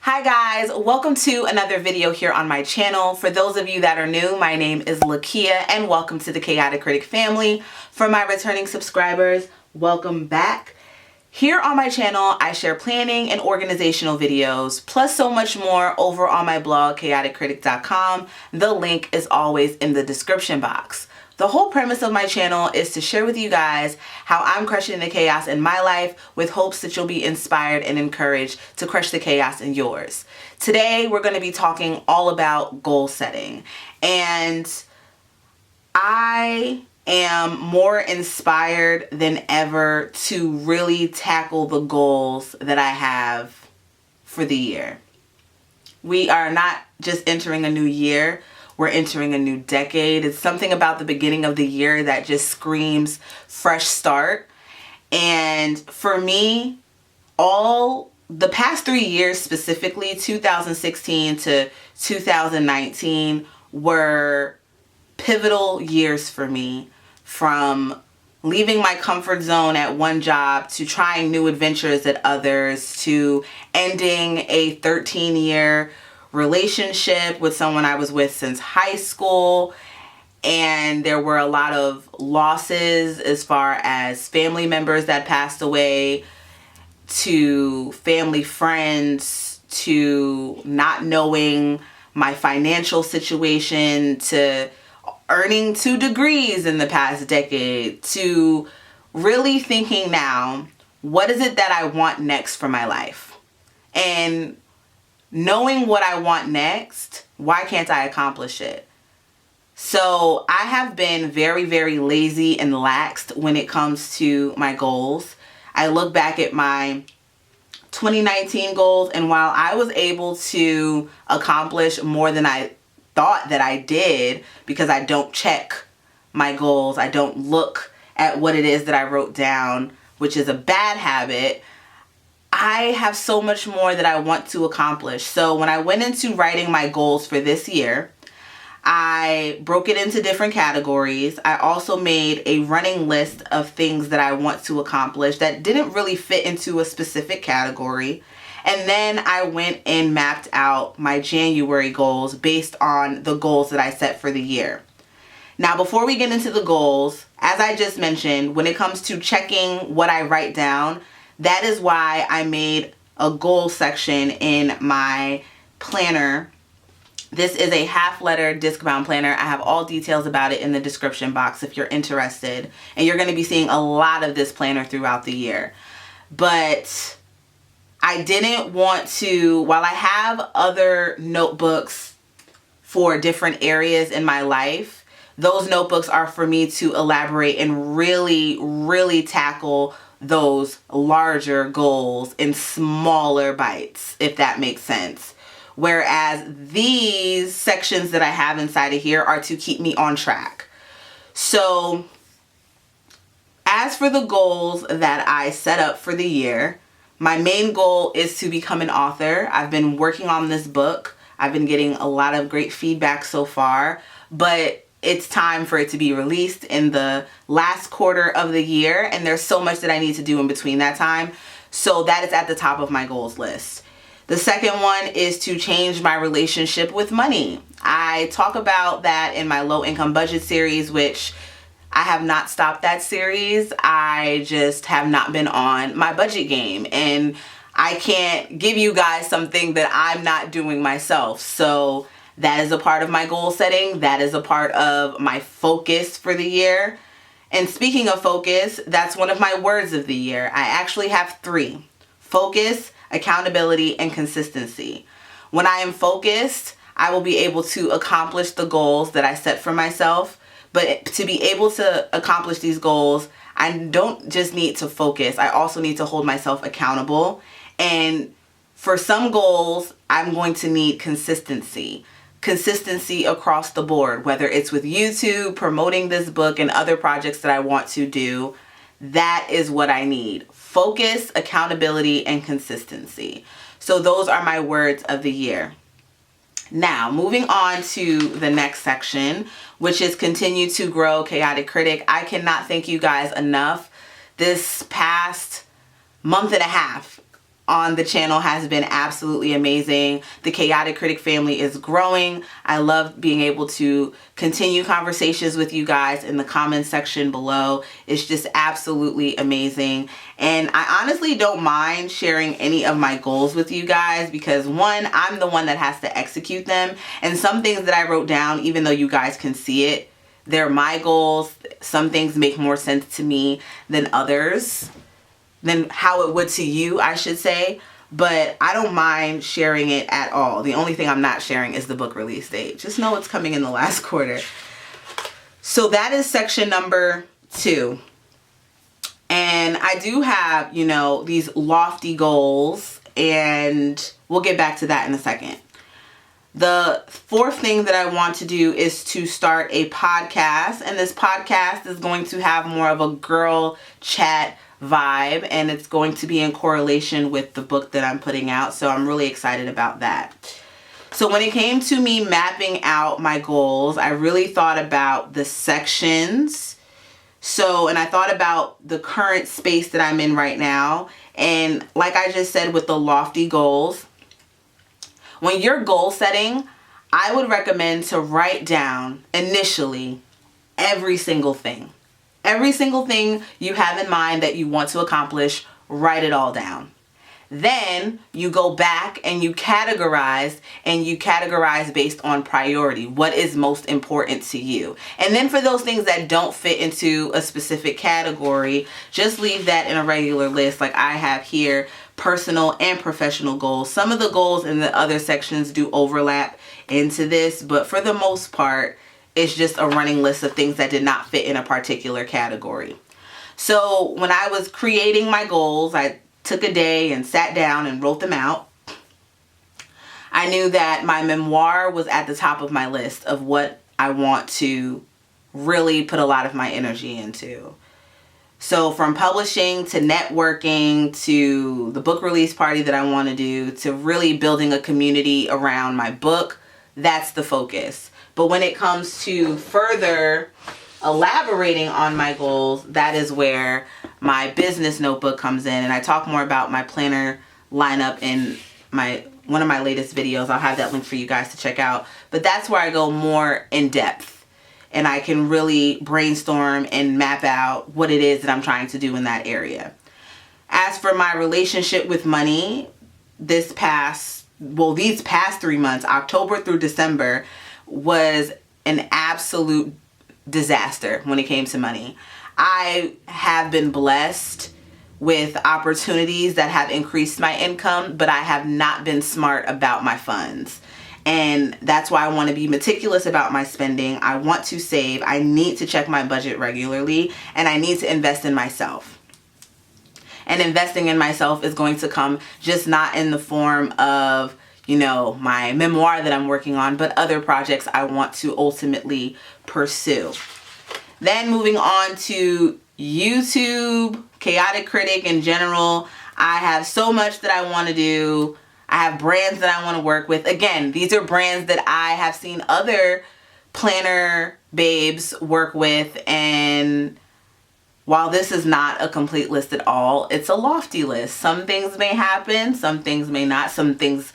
Hi guys, welcome to another video here on my channel. For those of you that are new, my name is Lakia and welcome to the Chaotic Critic family. For my returning subscribers, welcome back. Here on my channel, I share planning and organizational videos, plus so much more over on my blog, chaoticcritic.com. The link is always in the description box. The whole premise of my channel is to share with you guys how I'm crushing the chaos in my life with hopes that you'll be inspired and encouraged to crush the chaos in yours. Today, we're going to be talking all about goal setting. And I am more inspired than ever to really tackle the goals that I have for the year. We are not just entering a new year. We're entering a new decade. It's something about the beginning of the year that just screams fresh start. And for me, all the past 3 years, specifically 2016 to 2019, were pivotal years for me. From leaving my comfort zone at one job to trying new adventures at others to ending a 13-year relationship with someone I was with since high school, and there were a lot of losses as far as family members that passed away, to family friends, to not knowing my financial situation, to earning 2 degrees in the past decade, to really thinking now, what is it that I want next for my life? And knowing what I want next, why can't I accomplish it? So I have been very, very lazy and laxed when it comes to my goals. I look back at my 2019 goals, and while I was able to accomplish more than I thought that I did, because I don't check my goals, I don't look at what it is that I wrote down, which is a bad habit, I have so much more that I want to accomplish. So when I went into writing my goals for this year, I broke it into different categories. I also made a running list of things that I want to accomplish that didn't really fit into a specific category. And then I went and mapped out my January goals based on the goals that I set for the year. Now, before we get into the goals, as I just mentioned, when it comes to checking what I write down, that is why I made a goal section in my planner. This is a half-letter Discbound planner. I have all details about it in the description box if you're interested. And you're going to be seeing a lot of this planner throughout the year. But I didn't want to, while I have other notebooks for different areas in my life, those notebooks are for me to elaborate and really, really tackle those larger goals in smaller bites, if that makes sense. Whereas these sections that I have inside of here are to keep me on track. So as for the goals that I set up for the year, my main goal is to become an author. I've been working on this book. I've been getting a lot of great feedback so far, but it's time for it to be released in the last quarter of the year, and there's so much that I need to do in between that time. So that is at the top of my goals list. The second one is to change my relationship with money. I talk about that in my low income budget series, which I have not stopped that series. I just have not been on my budget game, and I can't give you guys something that I'm not doing myself. So that is a part of my goal setting. That is a part of my focus for the year. And speaking of focus, that's one of my words of the year. I actually have 3: focus, accountability, and consistency. When I am focused, I will be able to accomplish the goals that I set for myself. But to be able to accomplish these goals, I don't just need to focus. I also need to hold myself accountable. And for some goals, I'm going to need consistency. Consistency across the board, whether it's with YouTube, promoting this book, and other projects that I want to do. That is what I need. Focus, accountability, and consistency. So those are my words of the year. Now, moving on to the next section, which is continue to grow Chaotic Critic. I cannot thank you guys enough. This past month and a half on the channel has been absolutely amazing. The Chaotic Critic family is growing. I love being able to continue conversations with you guys in the comments section below. It's just absolutely amazing. And I honestly don't mind sharing any of my goals with you guys because one, I'm the one that has to execute them. And some things that I wrote down, even though you guys can see it, they're my goals. Some things make more sense to me than others. Than how it would to you, I should say. But I don't mind sharing it at all. The only thing I'm not sharing is the book release date. Just know it's coming in the last quarter. So that is section number 2. And I do have, you know, these lofty goals, and we'll get back to that in a second. The 4th thing that I want to do is to start a podcast, and this podcast is going to have more of a girl chat vibe, and it's going to be in correlation with the book that I'm putting out, so I'm really excited about that. So when it came to me mapping out my goals, I really thought about the sections. And I thought about the current space that I'm in right now, and like I just said with the lofty goals, when you're goal setting, I would recommend to write down initially every single thing. Every single thing you have in mind that you want to accomplish, write it all down. Then you go back and you categorize based on priority. What is most important to you? And then for those things that don't fit into a specific category, just leave that in a regular list like I have here, personal and professional goals. Some of the goals in the other sections do overlap into this, but for the most part, it's just a running list of things that did not fit in a particular category. So when I was creating my goals, I took a day and sat down and wrote them out. I knew that my memoir was at the top of my list of what I want to really put a lot of my energy into. So from publishing to networking to the book release party that I want to do to really building a community around my book, that's the focus. But when it comes to further elaborating on my goals, that is where my business notebook comes in. And I talk more about my planner lineup in one of my latest videos. I'll have that link for you guys to check out. But that's where I go more in depth. And I can really brainstorm and map out what it is that I'm trying to do in that area. As for my relationship with money, these past 3 months, October through December, was an absolute disaster when it came to money. I have been blessed with opportunities that have increased my income, but I have not been smart about my funds. And that's why I want to be meticulous about my spending. I want to save. I need to check my budget regularly, and I need to invest in myself. And investing in myself is going to come just not in the form of, you know, my memoir that I'm working on, but other projects I want to ultimately pursue. Then moving on to YouTube, Chaotic Critic in general, I have so much that I want to do. I have brands that I want to work with. Again, these are brands that I have seen other planner babes work with, and while this is not a complete list at all, it's a lofty list. Some things may happen, some things may not, some things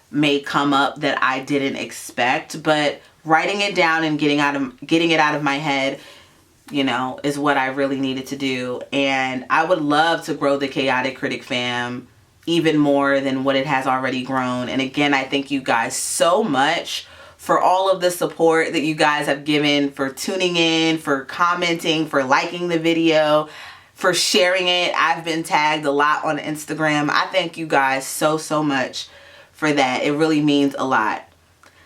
may come up that I didn't expect, but writing it down and getting it out of my head, you know, is what I really needed to do. And I would love to grow the Chaotic Critic fam even more than what it has already grown. And again, I thank you guys so much for all of the support that you guys have given, for tuning in, for commenting, for liking the video, for sharing it. I've been tagged a lot on Instagram. I thank you guys so much for that. It really means a lot.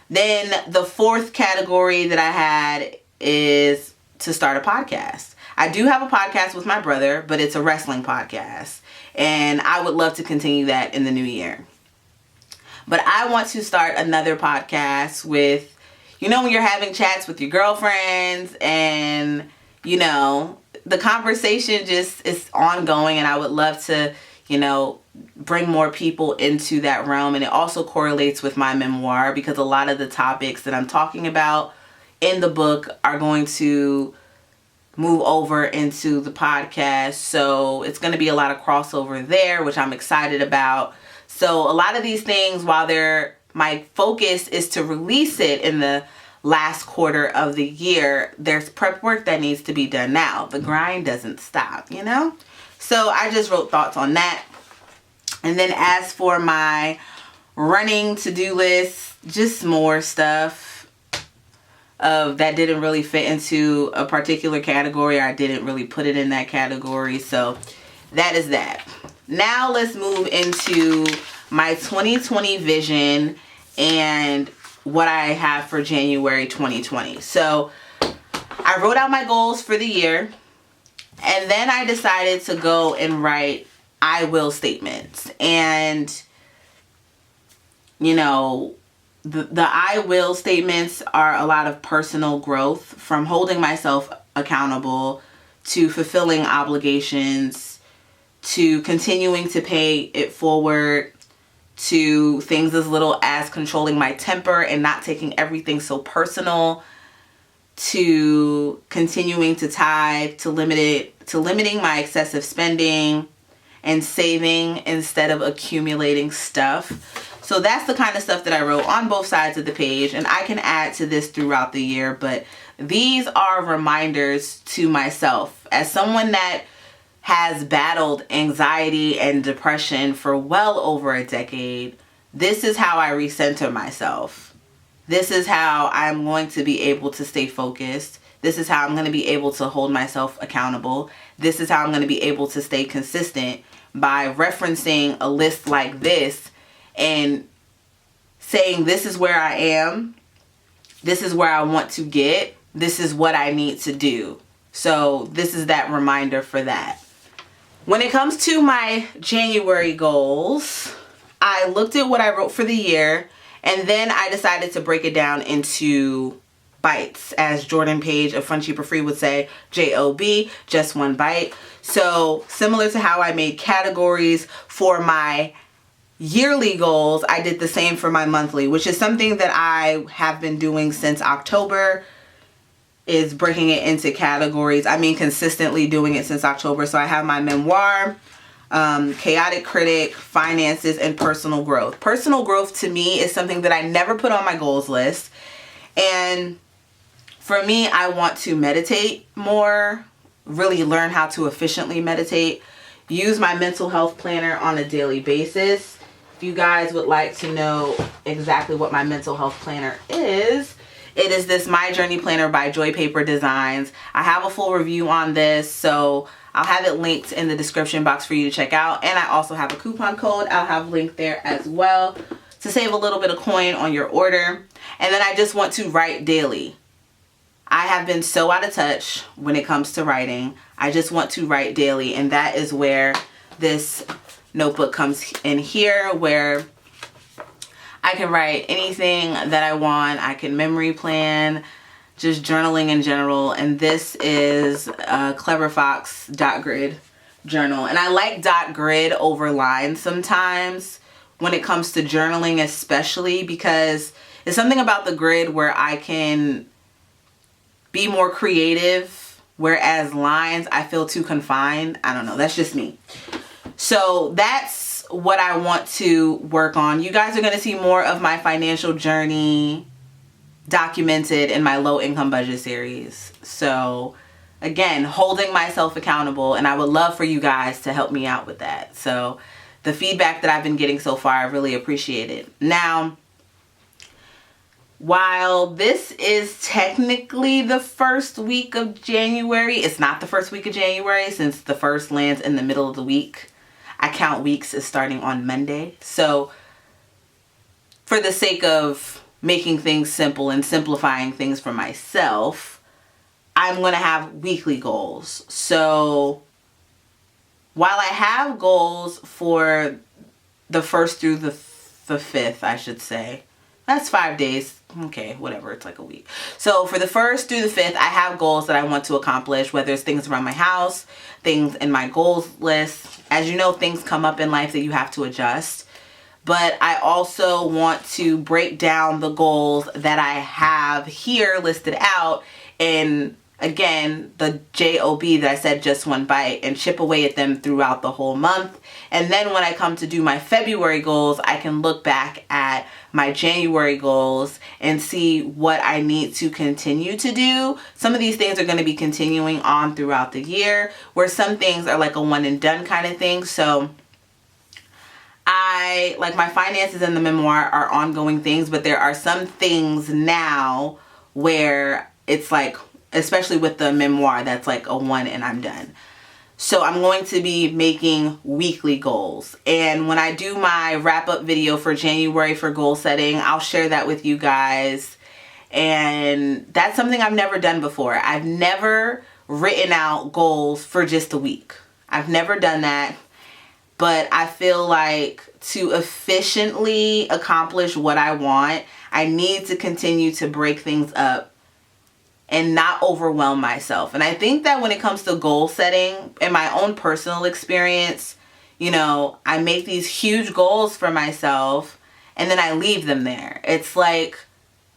Then the 4th category that I had is to start a podcast. I do have a podcast with my brother, but it's a wrestling podcast. And I would love to continue that in the new year. But I want to start another podcast with, you know, when you're having chats with your girlfriends and, you know, the conversation just is ongoing, and I would love to, you know, bring more people into that realm. And it also correlates with my memoir because a lot of the topics that I'm talking about in the book are going to move over into the podcast. So it's going to be a lot of crossover there, which I'm excited about. So a lot of these things, while my focus is to release it in the last quarter of the year, there's prep work that needs to be done now. The grind doesn't stop, you know? So I just wrote thoughts on that. And then as for my running to-do list, just more stuff that didn't really fit into a particular category. I didn't really put it in that category. So that is that. Now let's move into my 2020 vision and what I have for January 2020. So I wrote out my goals for the year, and then I decided to go and write I will statements. And, you know, the I will statements are a lot of personal growth, from holding myself accountable to fulfilling obligations to continuing to pay it forward, to things as little as controlling my temper and not taking everything so personal, to continuing to tithe, to limiting my excessive spending and saving instead of accumulating stuff. So that's the kind of stuff that I wrote on both sides of the page, and I can add to this throughout the year, but these are reminders to myself as someone that has battled anxiety and depression for well over a decade. This is how I recenter myself. This is how I'm going to be able to stay focused. This is how I'm going to be able to hold myself accountable. This is how I'm going to be able to stay consistent, by referencing a list like this and saying, this is where I am, this is where I want to get, this is what I need to do. So this is that reminder for that. When it comes to my January goals, I looked at what I wrote for the year, and then I decided to break it down into bites, as Jordan Page of Fun Cheaper Free would say, JOB, just one bite. So similar to how I made categories for my yearly goals, I did the same for my monthly, which is something that I have been doing since October, is breaking it into categories. I mean, consistently doing it since October. So I have my memoir, chaotic critic, finances, and personal growth. Personal growth to me is something that I never put on my goals list. And for me, I want to meditate more, really learn how to efficiently meditate, use my mental health planner on a daily basis. If you guys would like to know exactly what my mental health planner is, it is this My Journey Planner by Joy Paper Designs. I have a full review on this, so I'll have it linked in the description box for you to check out. And I also have a coupon code I'll have linked there as well to save a little bit of coin on your order. And then I just want to write daily. I have been so out of touch when it comes to writing. I just want to write daily, and that is where this notebook comes in here, where I can write anything that I want. I can memory plan, just journaling in general. And this is a Clever Fox dot grid journal. And I like dot grid over lines sometimes when it comes to journaling, especially because it's something about the grid where I can be more creative, whereas lines I feel too confined. I don't know, that's just me. So that's what I want to work on. You guys are going to see more of my financial journey documented in my low income budget series. So again, holding myself accountable, and I would love for you guys to help me out with that. So the feedback that I've been getting so far, I really appreciate it. Now, while this is technically the first week of January, it's not the first week of January since the first lands in the middle of the week. I count weeks as starting on Monday. So for the sake of making things simple and simplifying things for myself, I'm going to have weekly goals. So while I have goals for the 1st through the 5th, I should say, that's 5 days. Okay, whatever, it's like a week. So for the 1st through the 5th, I have goals that I want to accomplish, whether it's things around my house, things in my goals list. As you know, things come up in life that you have to adjust. But I also want to break down the goals that I have here listed out in again, the JOB that I said, just one bite, and chip away at them throughout the whole month. And then when I come to do my February goals, I can look back at my January goals and see what I need to continue to do. Some of these things are going to be continuing on throughout the year, where some things are like a one and done kind of thing. So like my finances and the memoir are ongoing things, but there are some things now where it's like, especially with the memoir, that's like a one and I'm done. So I'm going to be making weekly goals. And when I do my wrap up video for January for goal setting, I'll share that with you guys. And that's something I've never done before. I've never written out goals for just a week. I've never done that. But I feel like to efficiently accomplish what I want, I need to continue to break things up and not overwhelm myself. And I think that when it comes to goal setting, in my own personal experience, you know, I make these huge goals for myself and then I leave them there. It's like,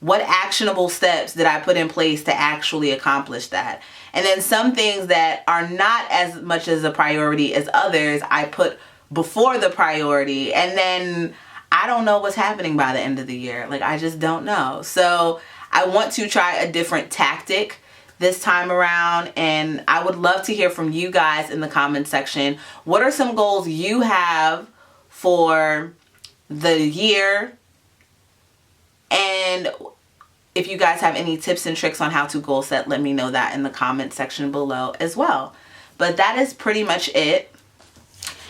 what actionable steps did I put in place to actually accomplish that? And then some things that are not as much as a priority as others, I put before the priority. And then I don't know what's happening by the end of the year. Like, I just don't know. So I want to try a different tactic this time around, and I would love to hear from you guys in the comment section. What are some goals you have for the year? And if you guys have any tips and tricks on how to goal set, let me know that in the comment section below as well. But that is pretty much it.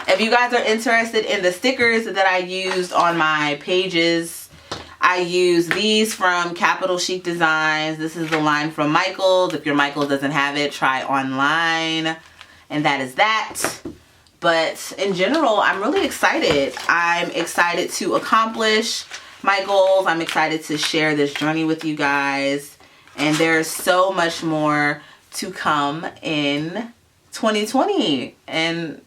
If you guys are interested in the stickers that I used on my pages, I use these from Capital Chic Designs. This is the line from Michaels. If your Michaels doesn't have it, try online. And that is that. But in general, I'm really excited. I'm excited to accomplish my goals. I'm excited to share this journey with you guys. And there's so much more to come in 2020. And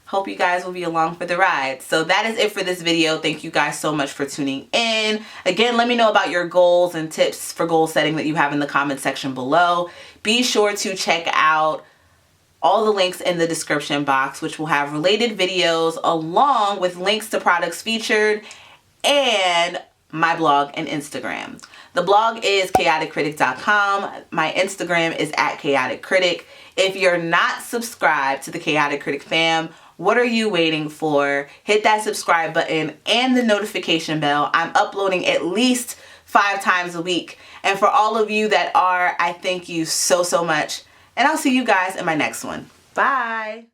hope you guys will be along for the ride. So that is it for this video. Thank you guys so much for tuning in. Again, let me know about your goals and tips for goal setting that you have in the comment section below. Be sure to check out all the links in the description box, which will have related videos along with links to products featured and my blog and Instagram. The blog is chaoticcritic.com. My Instagram is @chaoticcritic. If you're not subscribed to the Chaotic Critic fam, what are you waiting for? Hit that subscribe button and the notification bell. I'm uploading at least 5 times a week. And for all of you that are, I thank you so, so much. And I'll see you guys in my next one. Bye.